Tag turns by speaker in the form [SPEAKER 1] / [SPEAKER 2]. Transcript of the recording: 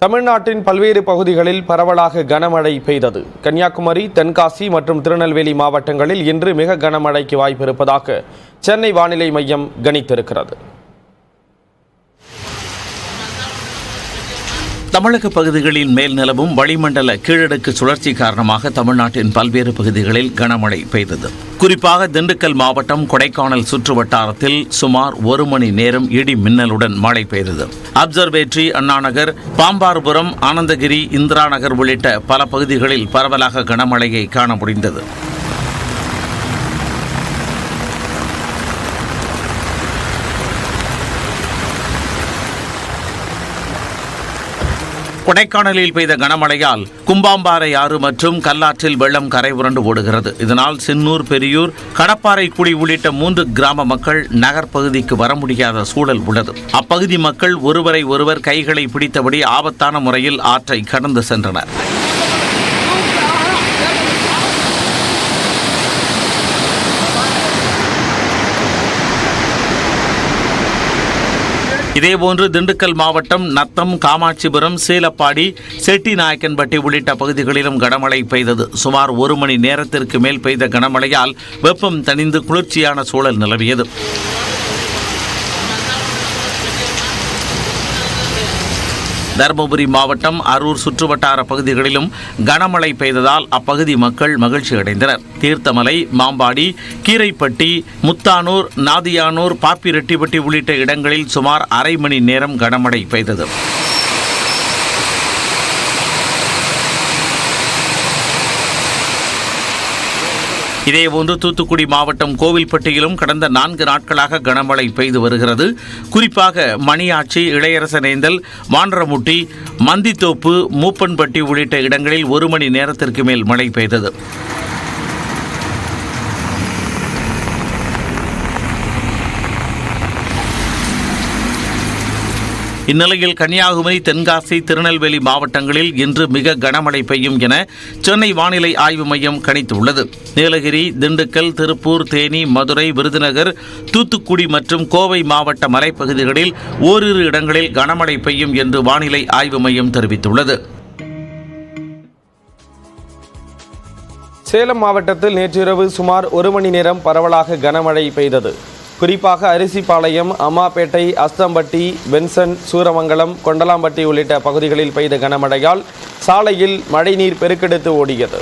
[SPEAKER 1] தமிழ்நாட்டின் பல்வேறு பகுதிகளில் பரவலாக கனமழை பெய்தது. கன்னியாகுமரி, தென்காசி மற்றும் திருநெல்வேலி மாவட்டங்களில் இன்று மிக கனமழைக்கு வாய்ப்பு இருப்பதாக சென்னை வானிலை மையம் கணித்திருக்கிறது.
[SPEAKER 2] தமிழக பகுதிகளின் மேல் நிலவும் வளிமண்டல கீழடுக்கு சுழற்சி காரணமாக தமிழ்நாட்டின் பல்வேறு பகுதிகளில் கனமழை பெய்தது. குறிப்பாக திண்டுக்கல் மாவட்டம் கொடைக்கானல் சுற்று வட்டாரத்தில் சுமார் 1 மணி நேரம் இடி மின்னலுடன் மழை பெய்தது. அப்சர்வேட்டரி, அண்ணாநகர், பாம்பார்புரம், ஆனந்தகிரி, இந்திரா நகர் உள்ளிட்ட பல பகுதிகளில் பரவலாக கனமழையை காண முடிந்தது. கொடைக்கானலில் பெய்த கனமழையால் கும்பாம்பாறை ஆறு மற்றும் கல்லாற்றில் வெள்ளம் கரை புரண்டு ஓடுகிறது. இதனால் சின்னூர், பெரியூர், கடப்பாறைக்குடி உள்ளிட்ட 3 கிராம மக்கள் நகர்ப்பகுதிக்கு வர முடியாத சூழல் உள்ளது. அப்பகுதி மக்கள் ஒருவரை ஒருவர் கைகளை பிடித்தபடி ஆபத்தான முறையில் ஆற்றை கடந்து சென்றனர். இதேபோன்று திண்டுக்கல் மாவட்டம் நத்தம், காமாட்சிபுரம், சீலப்பாடி, செட்டிநாயக்கன்பட்டி உள்ளிட்ட பகுதிகளிலும் கனமழை பெய்தது. சுமார் 1 மணி நேரத்திற்கு மேல் பெய்த கனமழையால் வெப்பம் தணிந்து குளிர்ச்சியான சூழல் நிலவியது. தருமபுரி மாவட்டம் அரூர் சுற்றுவட்டார பகுதிகளிலும் கனமழை பெய்ததால் அப்பகுதி மக்கள் மகிழ்ச்சி அடைந்தனர். தீர்த்தமலை, மாம்பாடி, கீரைப்பட்டி, முத்தானூர், நாதியானூர், பாப்பிரெட்டிப்பட்டி உள்ளிட்ட இடங்களில் சுமார் அரை மணி நேரம் கனமழை பெய்தது. இதேபோன்று தூத்துக்குடி மாவட்டம் கோவில்பட்டியிலும் கடந்த 4 நாட்களாக கனமழை பெய்து வருகிறது. குறிப்பாக மணியாச்சி, இளையரசனேந்தல், வானரமுட்டி, மந்தித்தோப்பு, மூப்பன்பட்டி உள்ளிட்ட இடங்களில் 1 மணி நேரத்திற்கு மேல் மழை பெய்தது. இந்நிலையில் கன்னியாகுமரி, தென்காசி, திருநெல்வேலி மாவட்டங்களில் இன்று மிக கனமழை பெய்யும் என சென்னை வானிலை ஆய்வு மையம் கணித்துள்ளது. நீலகிரி, திண்டுக்கல், திருப்பூர், தேனி, மதுரை, விருதுநகர், தூத்துக்குடி மற்றும் கோவை மாவட்ட மலைப்பகுதிகளில் ஓரிரு இடங்களில் கனமழை பெய்யும் என்று வானிலை ஆய்வு மையம் தெரிவித்துள்ளது.
[SPEAKER 1] சேலம் மாவட்டத்தில் நேற்றிரவு சுமார் 1 மணி நேரம் பரவலாக கனமழை பெய்தது. குறிப்பாக அரிசிபாளையம், அம்மாப்பேட்டை, அஸ்தம்பட்டி, பென்சன், சூரமங்கலம், கொண்டலாம்பட்டி உள்ளிட்ட பகுதிகளில் பெய்த கனமழையால் சாலையில் மழைநீர் பெருக்கெடுத்து ஓடியது.